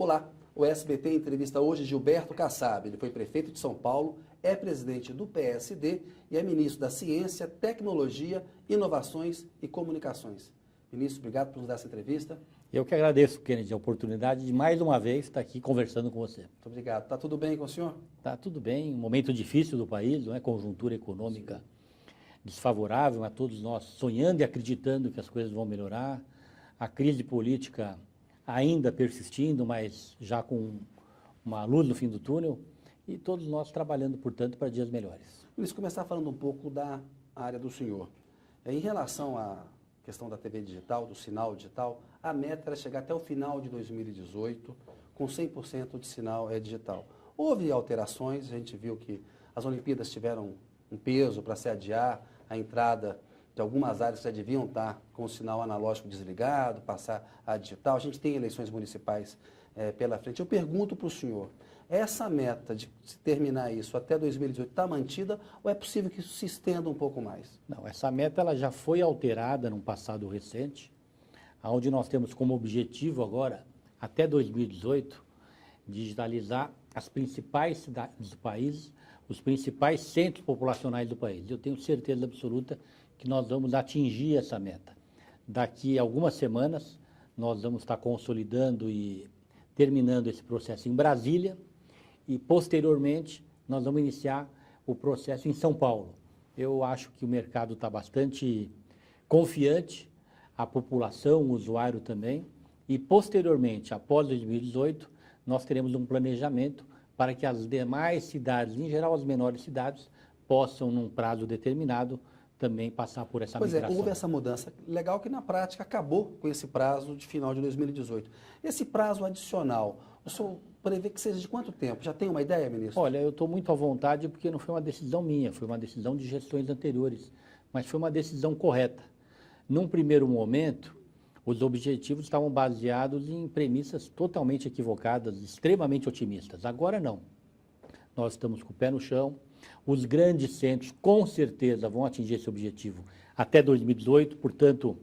Olá, o SBT entrevista hoje Gilberto Kassab. Ele foi prefeito de São Paulo, é presidente do PSD e é ministro da Ciência, Tecnologia, Inovações e Comunicações. Ministro, obrigado por nos dar essa entrevista. Eu que agradeço, Kennedy, a oportunidade de mais uma vez estar aqui conversando com você. Muito obrigado. Está tudo bem com o senhor? Está tudo bem, um momento difícil do país, não é? Conjuntura econômica desfavorável a todos nós, sonhando e acreditando que as coisas vão melhorar. A crise política ainda persistindo, mas já com uma luz no fim do túnel. E todos nós trabalhando, portanto, para dias melhores. Ministro, começar falando um pouco da área do senhor. Em relação à questão da TV digital, do sinal digital, a meta era chegar até o final de 2018 com 100% de sinal digital. Houve alterações, a gente viu que as Olimpíadas tiveram um peso para se adiar, a entrada de algumas áreas que já deviam estar com o sinal analógico desligado, passar a digital. A gente tem eleições municipais pela frente. Eu pergunto para o senhor, essa meta de terminar isso até 2018 está mantida ou é possível que isso se estenda um pouco mais? Não, essa meta ela já foi alterada num passado recente, onde nós temos como objetivo agora, até 2018, digitalizar as principais cidades do país, os principais centros populacionais do país. Eu tenho certeza absoluta que nós vamos atingir essa meta. Daqui a algumas semanas, nós vamos estar consolidando e terminando esse processo em Brasília e, posteriormente, nós vamos iniciar o processo em São Paulo. Eu acho que o mercado está bastante confiante, a população, o usuário também, e, posteriormente, após 2018, nós teremos um planejamento para que as demais cidades, em geral as menores cidades, possam, num prazo determinado, também passar por essa migração. Pois é, houve essa mudança. Legal que na prática acabou com esse prazo de final de 2018. Esse prazo adicional, o senhor prevê que seja de quanto tempo? Já tem uma ideia, ministro? Olha, eu estou muito à vontade porque não foi uma decisão minha, foi uma decisão de gestões anteriores, mas foi uma decisão correta. Num primeiro momento, os objetivos estavam baseados em premissas totalmente equivocadas, extremamente otimistas. Agora não. Nós estamos com o pé no chão. Os grandes centros, com certeza, vão atingir esse objetivo até 2018, portanto,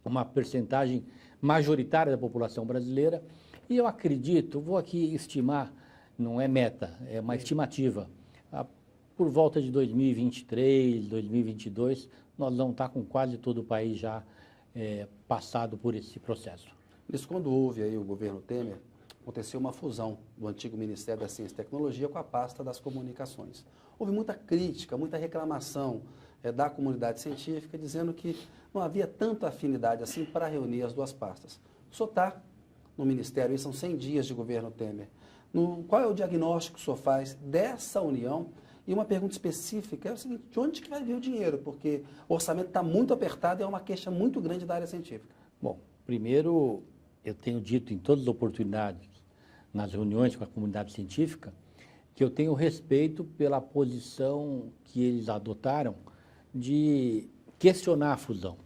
uma percentagem majoritária da população brasileira. E eu acredito, vou aqui estimar, não é meta, é uma estimativa, por volta de 2023, 2022, nós vamos estar com quase todo o país já passado por esse processo. Isso, quando houve aí o governo Temer, aconteceu uma fusão do antigo Ministério da Ciência e Tecnologia com a pasta das comunicações. Houve muita crítica, muita reclamação da comunidade científica, dizendo que não havia tanta afinidade assim para reunir as duas pastas. O senhor está no Ministério, e são 100 dias de governo Temer. Qual é o diagnóstico que o senhor faz dessa união? E uma pergunta específica é o seguinte, de onde que vai vir o dinheiro? Porque o orçamento está muito apertado e é uma queixa muito grande da área científica. Bom, primeiro, eu tenho dito em todas as oportunidades, nas reuniões com a comunidade científica, que eu tenho respeito pela posição que eles adotaram de questionar a fusão.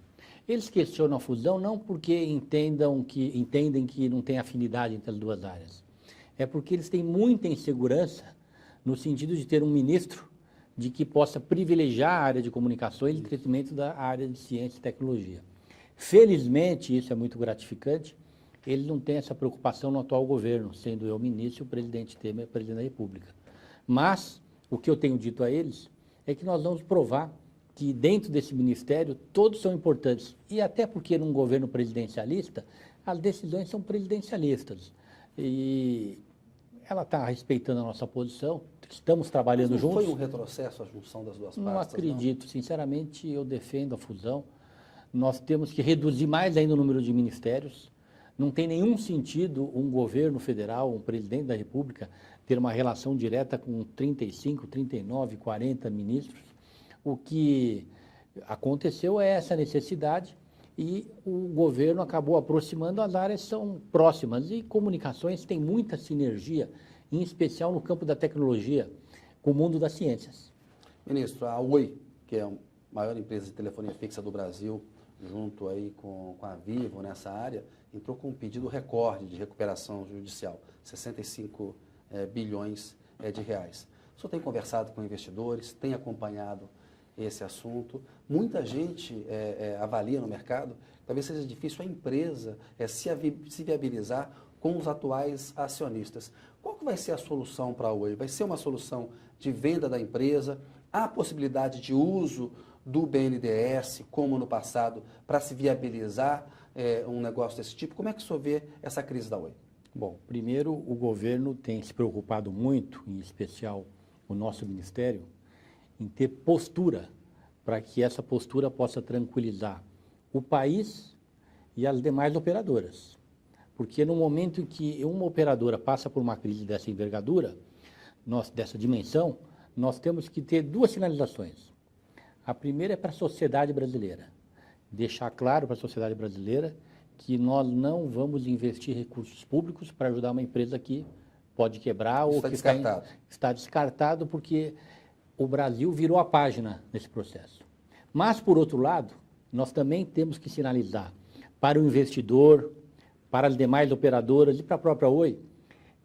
Eles questionam a fusão não porque entendem que não tem afinidade entre as duas áreas. É porque eles têm muita insegurança no sentido de ter um ministro de que possa privilegiar a área de comunicações e crescimento da área de ciência e tecnologia. Felizmente, isso é muito gratificante, eles não têm essa preocupação no atual governo, sendo eu ministro e o presidente Temer presidente da República. Mas, o que eu tenho dito a eles é que nós vamos provar que dentro desse ministério todos são importantes. E até porque num governo presidencialista, as decisões são presidencialistas. E ela está respeitando a nossa posição, estamos trabalhando juntos. Foi um retrocesso a junção das duas pastas? Não acredito, sinceramente, eu defendo a fusão. Nós temos que reduzir mais ainda o número de ministérios. Não tem nenhum sentido um governo federal, um presidente da República, ter uma relação direta com 35, 39, 40 ministros. O que aconteceu é essa necessidade e o governo acabou aproximando, as áreas são próximas e comunicações tem muita sinergia, em especial no campo da tecnologia, com o mundo das ciências. Ministro, a Oi, que é a maior empresa de telefonia fixa do Brasil, junto aí com a Vivo nessa área, entrou com um pedido recorde de recuperação judicial, 65 bilhões de reais. O senhor tem conversado com investidores, tem acompanhado esse assunto. Muita gente avalia no mercado, talvez seja difícil a empresa se viabilizar com os atuais acionistas. Qual que vai ser a solução para a Oi? Vai ser uma solução de venda da empresa? Há possibilidade de uso do BNDES, como no passado, para se viabilizar um negócio desse tipo? Como é que o senhor vê essa crise da Oi? Bom, primeiro, o governo tem se preocupado muito, em especial o nosso ministério, em ter postura, para que essa postura possa tranquilizar o país e as demais operadoras. Porque no momento em que uma operadora passa por uma crise dessa envergadura, dessa dimensão, nós temos que ter duas sinalizações. A primeira é para a sociedade brasileira. Deixar claro para a sociedade brasileira que nós não vamos investir recursos públicos para ajudar uma empresa que pode quebrar ou que está descartado porque o Brasil virou a página nesse processo. Mas, por outro lado, nós também temos que sinalizar para o investidor, para as demais operadoras e para a própria Oi,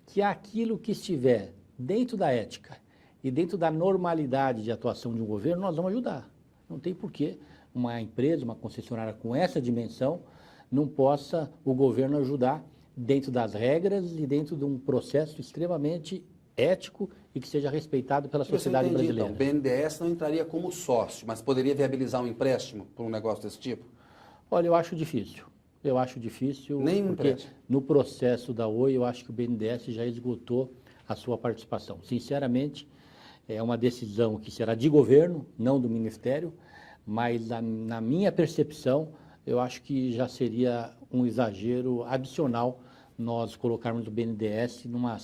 que aquilo que estiver dentro da ética e dentro da normalidade de atuação de um governo, nós vamos ajudar. Não tem porquê uma empresa, uma concessionária com essa dimensão, não possa o governo ajudar dentro das regras e dentro de um processo extremamente ético e que seja respeitado pela sociedade brasileira. Então, o BNDES não entraria como sócio, mas poderia viabilizar um empréstimo por um negócio desse tipo? Olha, eu acho difícil. Eu acho difícil porque no processo da Oi, eu acho que o BNDES já esgotou a sua participação. Sinceramente, é uma decisão que será de governo, não do Ministério, mas na minha percepção, eu acho que já seria um exagero adicional nós colocarmos o BNDES numa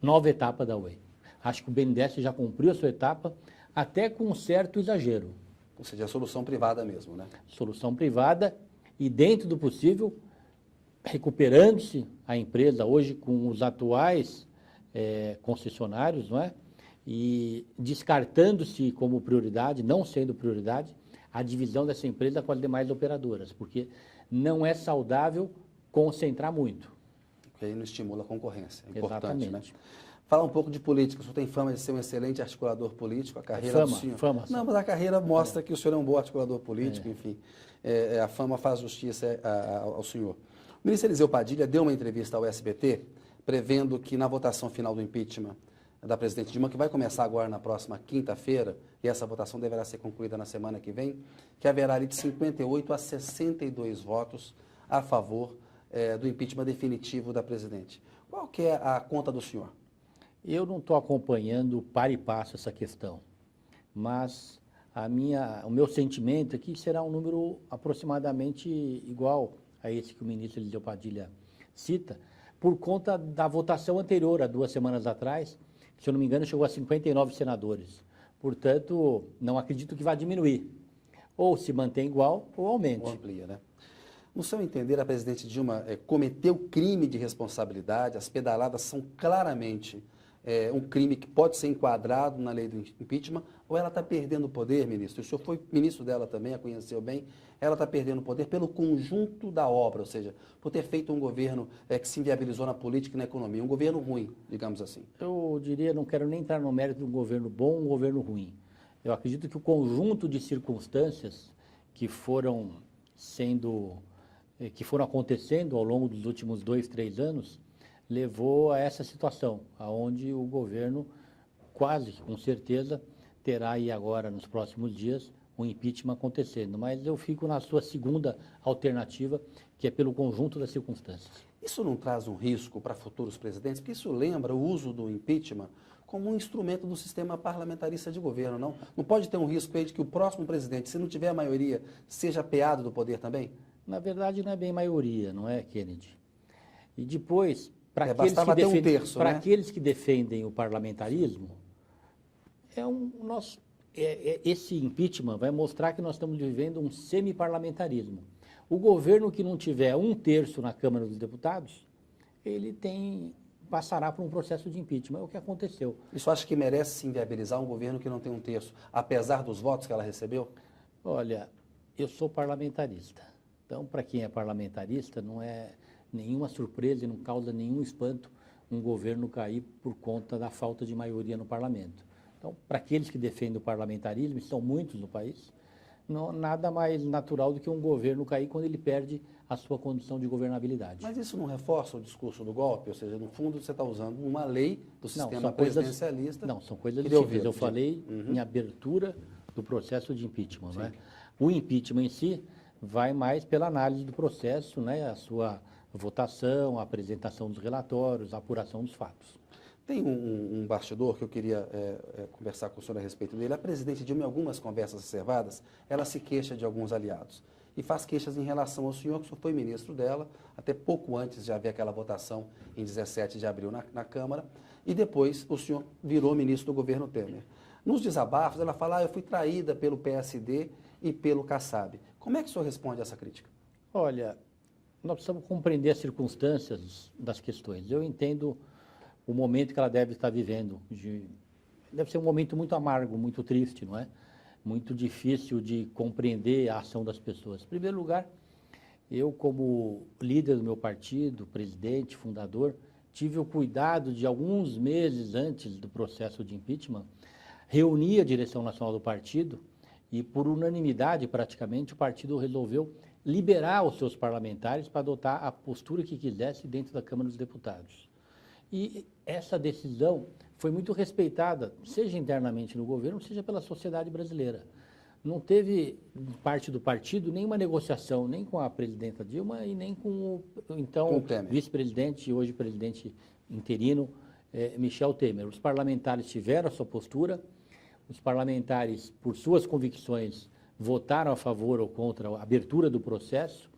nova etapa da Oi. Acho que o BNDES já cumpriu a sua etapa, até com um certo exagero. Ou seja, a solução privada mesmo, né? Solução privada e, dentro do possível, recuperando-se a empresa hoje com os atuais concessionários, não é? E descartando-se como prioridade, não sendo prioridade, a divisão dessa empresa com as demais operadoras, porque não é saudável concentrar muito. Porque aí não estimula a concorrência, é importante, exatamente, né? Falar um pouco de política, o senhor tem fama de ser um excelente articulador político, a carreira do senhor... Fama. Não, mas a carreira mostra que o senhor é um bom articulador político, enfim, a fama faz justiça ao senhor. O ministro Eliseu Padilha deu uma entrevista ao SBT, prevendo que na votação final do impeachment da presidente Dilma, que vai começar agora na próxima quinta-feira, e essa votação deverá ser concluída na semana que vem, que haverá ali de 58 a 62 votos a favor do impeachment definitivo da presidente. Qual que é a conta do senhor? Eu não estou acompanhando para e passo essa questão, mas o meu sentimento é que será um número aproximadamente igual a esse que o ministro Eliseu Padilha cita, por conta da votação anterior, há 2 semanas atrás, que, se eu não me engano, chegou a 59 senadores. Portanto, não acredito que vá diminuir. Ou se mantém igual, ou aumente. Ou amplia, né? No seu entender, a presidente Dilma cometeu crime de responsabilidade, as pedaladas são claramente um crime que pode ser enquadrado na lei do impeachment, ou ela está perdendo o poder, ministro? O senhor foi ministro dela também, a conheceu bem, ela está perdendo o poder pelo conjunto da obra, ou seja, por ter feito um governo que se inviabilizou na política e na economia, um governo ruim, digamos assim. Eu diria, não quero nem entrar no mérito de um governo bom ou um governo ruim. Eu acredito que o conjunto de circunstâncias que foram acontecendo ao longo dos últimos 2, 3 anos, levou a essa situação, onde o governo quase, com certeza, terá aí agora, nos próximos dias, um impeachment acontecendo. Mas eu fico na sua segunda alternativa, que é pelo conjunto das circunstâncias. Isso não traz um risco para futuros presidentes? Porque isso lembra o uso do impeachment como um instrumento do sistema parlamentarista de governo, não? Não pode ter um risco aí de que o próximo presidente, se não tiver a maioria, seja apeado do poder também? Na verdade, não é bem maioria, não é, Kennedy? E depois, para aqueles que defendem o parlamentarismo, esse impeachment vai mostrar que nós estamos vivendo um semi-parlamentarismo. O governo que não tiver 1/3 na Câmara dos Deputados, ele passará por um processo de impeachment. É o que aconteceu. Isso acha que merece se inviabilizar um governo que não tem 1/3, apesar dos votos que ela recebeu? Olha, eu sou parlamentarista. Então, para quem é parlamentarista, não é nenhuma surpresa e não causa nenhum espanto um governo cair por conta da falta de maioria no parlamento. Então, para aqueles que defendem o parlamentarismo, e são muitos no país, nada mais natural do que um governo cair quando ele perde a sua condição de governabilidade. Mas isso não reforça o discurso do golpe? Ou seja, no fundo, você está usando uma lei do sistema são coisas- presidencialista. Não, são coisas Queria distintas. ouvir, Eu falei em abertura do processo de impeachment. Né? O impeachment em si vai mais pela análise do processo, né? A sua votação, a apresentação dos relatórios, a apuração dos fatos. Tem um bastidor que eu queria conversar com o senhor a respeito dele. A presidente Dilma, em algumas conversas reservadas, ela se queixa de alguns aliados. E faz queixas em relação ao senhor, que o senhor foi ministro dela, até pouco antes de haver aquela votação em 17 de abril na Câmara. E depois o senhor virou ministro do governo Temer. Nos desabafos, ela fala, eu fui traída pelo PSD e pelo Kassab. Como é que o senhor responde a essa crítica? Olha, nós precisamos compreender as circunstâncias das questões. Eu entendo o momento que ela deve estar vivendo. Deve ser um momento muito amargo, muito triste, não é? Muito difícil de compreender a ação das pessoas. Em primeiro lugar, eu, como líder do meu partido, presidente, fundador, tive o cuidado de, alguns meses antes do processo de impeachment, reunir a direção nacional do partido e, por unanimidade, praticamente, o partido resolveu liberar os seus parlamentares para adotar a postura que quisesse dentro da Câmara dos Deputados. E essa decisão foi muito respeitada, seja internamente no governo, seja pela sociedade brasileira. Não teve, parte do partido, nenhuma negociação, nem com a presidenta Dilma e nem com o então vice-presidente e hoje presidente interino, Michel Temer. Os parlamentares tiveram a sua postura, os parlamentares, por suas convicções, votaram a favor ou contra a abertura do processo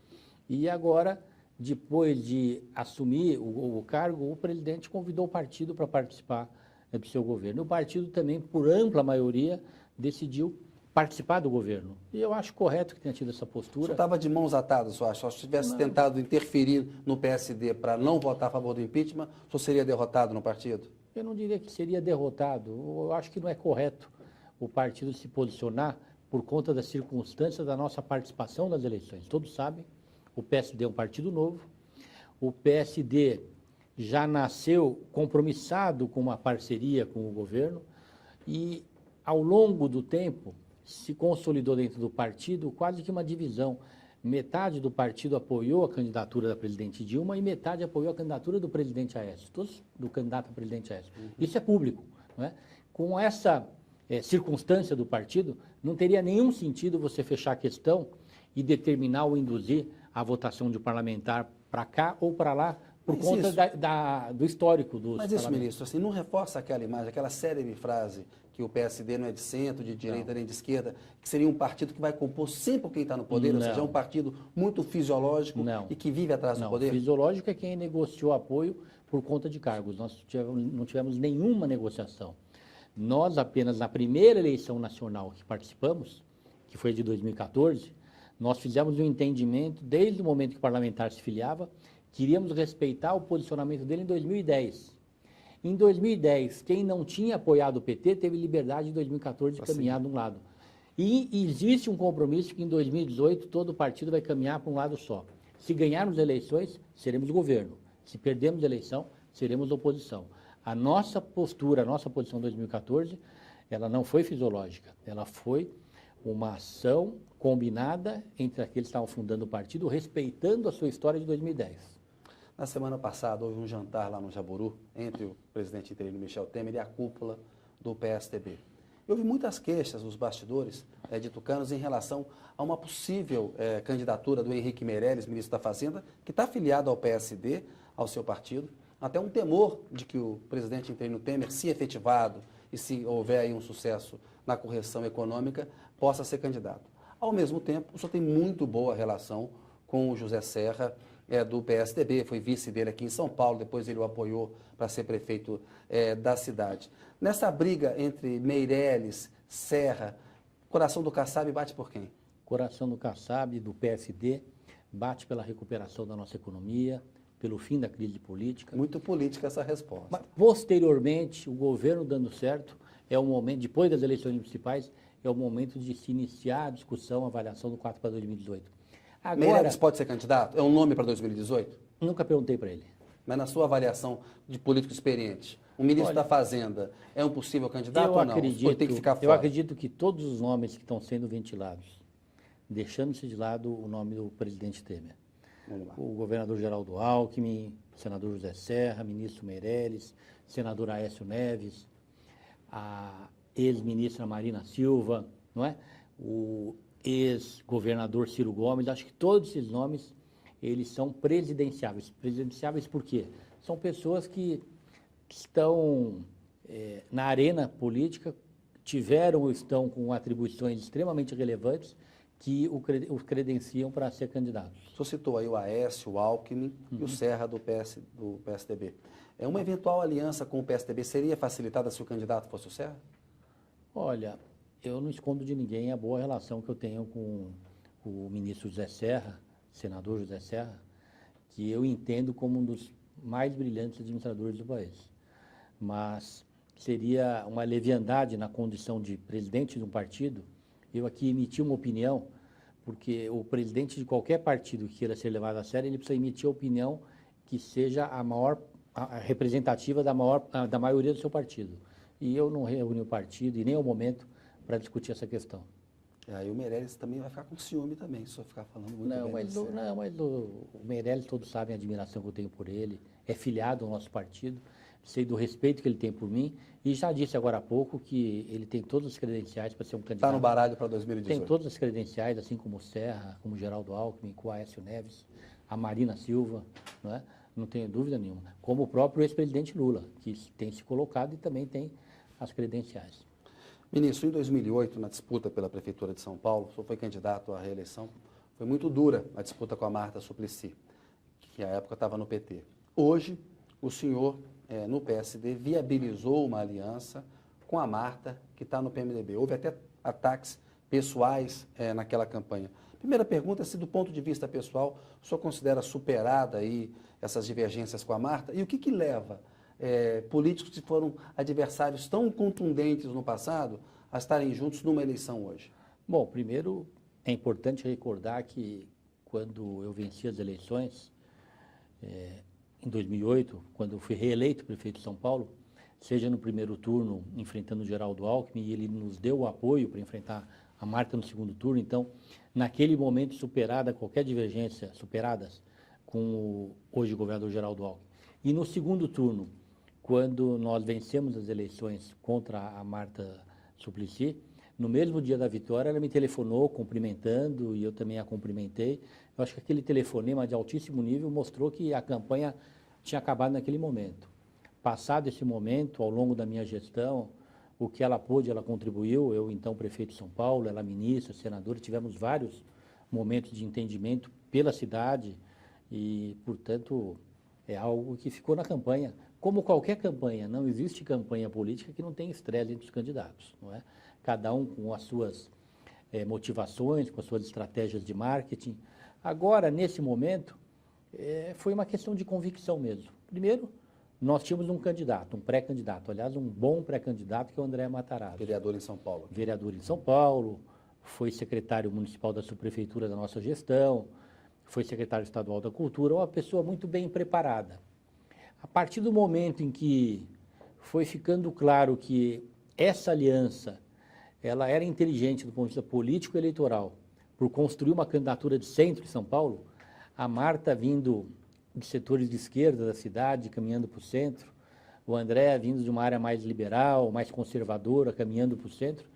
e agora, depois de assumir o cargo, o presidente convidou o partido para participar do seu governo. O partido também, por ampla maioria, decidiu participar do governo. E eu acho correto que tenha tido essa postura. O senhor estava de mãos atadas, eu acho. Se tivesse tentado interferir no PSD para não votar a favor do impeachment, o senhor seria derrotado no partido? Eu não diria que seria derrotado. Eu acho que não é correto o partido se posicionar por conta das circunstâncias da nossa participação nas eleições. Todos sabem, o PSD é um partido novo, o PSD já nasceu compromissado com uma parceria com o governo e, ao longo do tempo, se consolidou dentro do partido quase que uma divisão. Metade do partido apoiou a candidatura da presidente Dilma e metade apoiou a candidatura do presidente Aécio, todos do candidato a presidente Aécio. Isso é público. Não é? Com essa circunstância do partido, não teria nenhum sentido você fechar a questão e determinar ou induzir a votação de um parlamentar para cá ou para lá, por conta do histórico dos Mas isso, ministro, assim, não reforça aquela imagem, aquela célebre frase que o PSD não é de centro, de direita nem de esquerda, que seria um partido que vai compor sempre quem está no poder, ou seja, é um partido muito fisiológico e que vive atrás do poder? Fisiológico é quem negociou apoio por conta de cargos. Nós não tivemos nenhuma negociação. Nós apenas, na primeira eleição nacional que participamos, que foi de 2014, nós fizemos um entendimento, desde o momento que o parlamentar se filiava, queríamos respeitar o posicionamento dele em 2010. Em 2010, quem não tinha apoiado o PT teve liberdade em 2014 de caminhar de um lado. E existe um compromisso que em 2018 todo o partido vai caminhar para um lado só. Se ganharmos eleições, seremos governo. Se perdermos a eleição, seremos oposição. A nossa postura, a nossa posição em 2014, ela não foi fisiológica, ela foi uma ação combinada entre aqueles que estavam fundando o partido, respeitando a sua história de 2010. Na semana passada, houve um jantar lá no Jaburu entre o presidente interino Michel Temer e a cúpula do PSDB. Houve muitas queixas nos bastidores de tucanos em relação a uma possível candidatura do Henrique Meirelles, ministro da Fazenda, que está afiliado ao PSD, ao seu partido, até um temor de que o presidente interino Temer, se efetivado e se houver aí um sucesso na correção econômica, possa ser candidato. Ao mesmo tempo, o senhor tem muito boa relação com o José Serra, do PSDB, foi vice dele aqui em São Paulo, depois ele o apoiou para ser prefeito da cidade. Nessa briga entre Meirelles, Serra, coração do Kassab bate por quem? Coração do Kassab, do PSD, bate pela recuperação da nossa economia, pelo fim da crise política. Muito política essa resposta. Mas, posteriormente, o governo dando certo, é o momento, depois das eleições municipais, é o momento de se iniciar a discussão, a avaliação do 4 para 2018. Agora, Meirelles pode ser candidato? É um nome para 2018? Nunca perguntei para ele. Mas na sua avaliação de político experiente, o ministro da Fazenda é um possível candidato ou não? Ou tem que ficar fora? Eu acredito que todos os nomes que estão sendo ventilados, deixando-se de lado o nome do presidente Temer, Vamos lá. O governador Geraldo Alckmin, o senador José Serra, ministro Meirelles, senador Aécio Neves, a ex-ministra Marina Silva, não é? O ex-governador Ciro Gomes. Acho que todos esses nomes, eles são presidenciáveis. Presidenciáveis por quê? São pessoas que estão na arena política, tiveram ou estão com atribuições extremamente relevantes que os credenciam para ser candidatos. O senhor citou aí o Aécio, o Alckmin e o Serra do PSDB. Uma eventual aliança com o PSDB seria facilitada se o candidato fosse o Serra? Olha, eu não escondo de ninguém a boa relação que eu tenho com o ministro José Serra, senador José Serra, que eu entendo como um dos mais brilhantes administradores do país. Mas seria uma leviandade na condição de presidente de um partido eu aqui emitir uma opinião, porque o presidente de qualquer partido que queira ser levado a sério, ele precisa emitir a opinião que seja a representativa da maioria do seu partido. E eu não reuni o partido e nem o momento para discutir essa questão. Aí o Meirelles também vai ficar com ciúme também, se eu ficar falando muito bem. Mas o Meirelles, todos sabem a admiração que eu tenho por ele, é filiado ao nosso partido, sei do respeito que ele tem por mim, e já disse agora há pouco que ele tem todas as credenciais para ser um candidato. Está no baralho para 2018. Tem todas as credenciais, assim como o Serra, como o Geraldo Alckmin, com o Aécio Neves, a Marina Silva, não é? Não tenho dúvida nenhuma. Como o próprio ex-presidente Lula, que tem se colocado e também tem as credenciais. Ministro, em 2008, na disputa pela Prefeitura de São Paulo, o senhor foi candidato à reeleição, foi muito dura a disputa com a Marta Suplicy, que à época estava no PT. Hoje, o senhor, no PSD, viabilizou uma aliança com a Marta, que está no PMDB. Houve até ataques pessoais naquela campanha. Primeira pergunta é se, do ponto de vista pessoal, o senhor considera superada aí essas divergências com a Marta? E o que leva políticos que foram adversários tão contundentes no passado a estarem juntos numa eleição hoje? Bom, primeiro é importante recordar que quando eu venci as eleições, em 2008, quando eu fui reeleito prefeito de São Paulo, seja no primeiro turno enfrentando o Geraldo Alckmin, e ele nos deu o apoio para enfrentar a Marta no segundo turno, então, naquele momento, superadas com o hoje governador Geraldo Alckmin. E no segundo turno, quando nós vencemos as eleições contra a Marta Suplicy, no mesmo dia da vitória, ela me telefonou cumprimentando e eu também a cumprimentei. Eu acho que aquele telefonema de altíssimo nível mostrou que a campanha tinha acabado naquele momento. Passado esse momento, ao longo da minha gestão, o que ela pôde, ela contribuiu. Eu, então, prefeito de São Paulo, ela ministra, senadora, tivemos vários momentos de entendimento pela cidade e, portanto, é algo que ficou na campanha. Como qualquer campanha, não existe campanha política que não tenha estresse entre os candidatos, não é? Cada um com as suas motivações, com as suas estratégias de marketing. Agora, nesse momento, foi uma questão de convicção mesmo. Primeiro, nós tínhamos um candidato, um pré-candidato, aliás, um bom pré-candidato, que é o André Matarazzo. Vereador em São Paulo. Vereador em São Paulo, foi secretário municipal da subprefeitura da nossa gestão, foi secretário estadual da Cultura, uma pessoa muito bem preparada. A partir do momento em que foi ficando claro que essa aliança ela era inteligente do ponto de vista político e eleitoral, por construir uma candidatura de centro em São Paulo, a Marta vindo de setores de esquerda da cidade, caminhando para o centro, o André vindo de uma área mais liberal, mais conservadora, caminhando para o centro,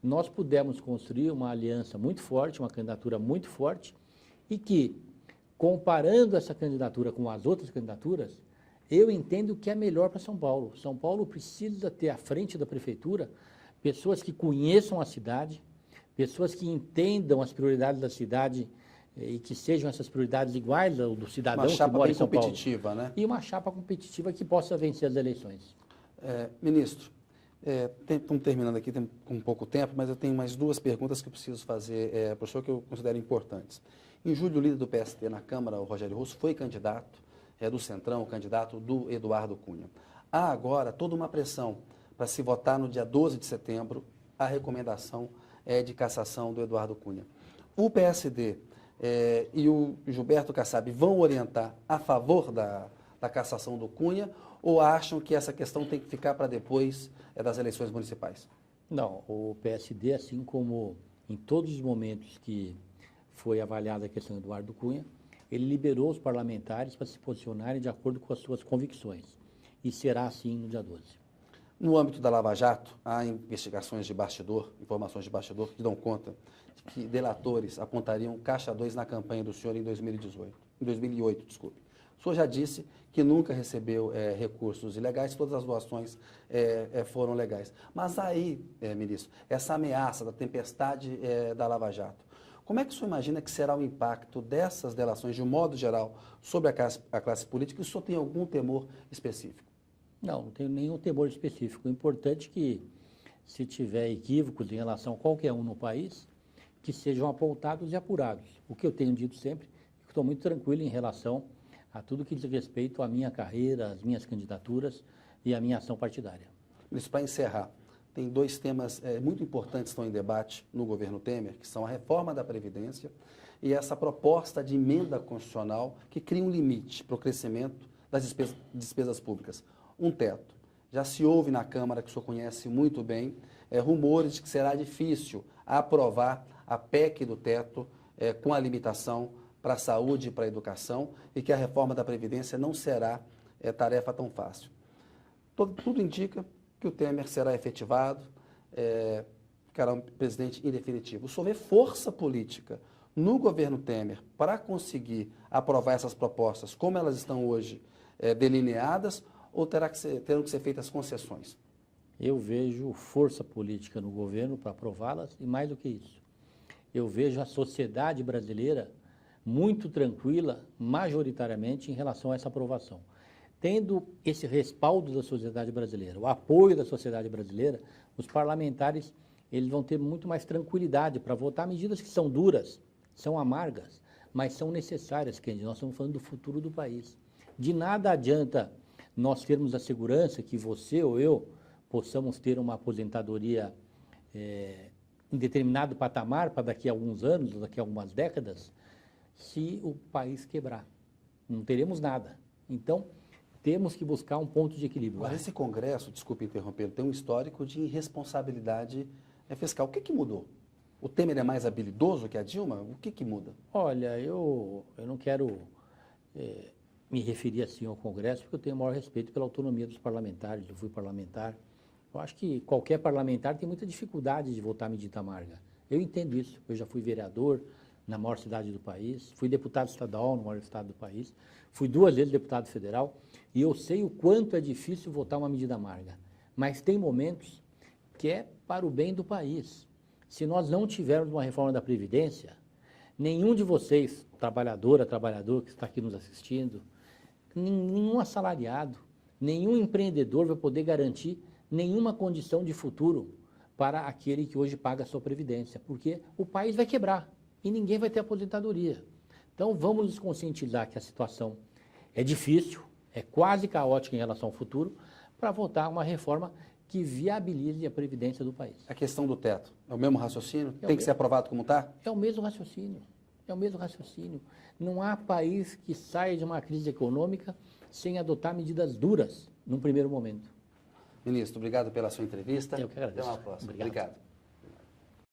nós pudemos construir uma aliança muito forte, uma candidatura muito forte, e que, comparando essa candidatura com as outras candidaturas, eu entendo que é melhor para São Paulo. São Paulo precisa ter à frente da prefeitura pessoas que conheçam a cidade, pessoas que entendam as prioridades da cidade e que sejam essas prioridades iguais ao do cidadão que mora em São Paulo. Uma chapa competitiva, né? E uma chapa competitiva que possa vencer as eleições. Ministro, estamos terminando aqui, tem com pouco tempo, mas eu tenho mais duas perguntas que eu preciso fazer para o senhor que eu considero importantes. Em julho, o líder do PSD na Câmara, o Rogério Russo, foi candidato do Centrão, candidato do Eduardo Cunha. Há agora toda uma pressão para se votar no dia 12 de setembro a recomendação de cassação do Eduardo Cunha. O PSD e o Gilberto Kassab vão orientar a favor da cassação do Cunha ou acham que essa questão tem que ficar para depois das eleições municipais? Não, o PSD, assim como em todos os momentos que foi avaliada a questão do Eduardo Cunha, ele liberou os parlamentares para se posicionarem de acordo com as suas convicções. E será assim no dia 12. No âmbito da Lava Jato, há investigações de bastidor, informações de bastidor que dão conta de que delatores apontariam caixa 2 na campanha do senhor em 2008, desculpe. O senhor já disse que nunca recebeu recursos ilegais, todas as doações foram legais. Mas aí, ministro, essa ameaça da tempestade da Lava Jato, como é que o senhor imagina que será o impacto dessas delações, de um modo geral, sobre a classe política? E o senhor tem algum temor específico? Não tenho nenhum temor específico. O importante é que, se tiver equívocos em relação a qualquer um no país, que sejam apontados e apurados. O que eu tenho dito sempre, é que estou muito tranquilo em relação a tudo que diz respeito à minha carreira, às minhas candidaturas e à minha ação partidária. Ministro, para encerrar, tem dois temas muito importantes que estão em debate no governo Temer, que são a reforma da Previdência e essa proposta de emenda constitucional que cria um limite para o crescimento das despesas públicas. Um teto. Já se ouve na Câmara, que o senhor conhece muito bem, rumores de que será difícil aprovar a PEC do teto com a limitação para a saúde e para a educação e que a reforma da Previdência não será tarefa tão fácil. Tudo indica que o Temer será efetivado, ficará um presidente em definitivo. O senhor vê força política no governo Temer para conseguir aprovar essas propostas como elas estão hoje delineadas, ou terão que ser feitas concessões? Eu vejo força política no governo para aprová-las e mais do que isso. Eu vejo a sociedade brasileira muito tranquila, majoritariamente, em relação a essa aprovação. Tendo esse respaldo da sociedade brasileira, o apoio da sociedade brasileira, os parlamentares eles vão ter muito mais tranquilidade para votar medidas que são duras, são amargas, mas são necessárias, Kennedy. Nós estamos falando do futuro do país. De nada adianta nós termos a segurança que você ou eu possamos ter uma aposentadoria em determinado patamar para daqui a alguns anos, daqui a algumas décadas, se o país quebrar. Não teremos nada. Então, temos que buscar um ponto de equilíbrio. Mas esse Congresso, desculpe interromper, tem um histórico de irresponsabilidade fiscal. O que mudou? O Temer é mais habilidoso que a Dilma? O que muda? Olha, eu não quero me referir assim ao Congresso, porque eu tenho o maior respeito pela autonomia dos parlamentares. Eu fui parlamentar. Eu acho que qualquer parlamentar tem muita dificuldade de votar medida amarga. Eu entendo isso. Eu já fui vereador na maior cidade do país, fui deputado estadual no maior estado do país, fui 2 vezes deputado federal e eu sei o quanto é difícil votar uma medida amarga. Mas tem momentos que é para o bem do país. Se nós não tivermos uma reforma da Previdência, nenhum de vocês, trabalhador que está aqui nos assistindo, nenhum assalariado, nenhum empreendedor vai poder garantir nenhuma condição de futuro para aquele que hoje paga a sua Previdência, porque o país vai quebrar e ninguém vai ter aposentadoria. Então, vamos nos conscientizar que a situação é difícil, é quase caótica em relação ao futuro, para votar uma reforma que viabilize a Previdência do país. A questão do teto, é o mesmo raciocínio? Tem que ser aprovado como está? É o mesmo raciocínio. É o mesmo raciocínio. Não há país que saia de uma crise econômica sem adotar medidas duras num primeiro momento. Ministro, obrigado pela sua entrevista. Eu que agradeço. Até uma próxima. Obrigado. Obrigado.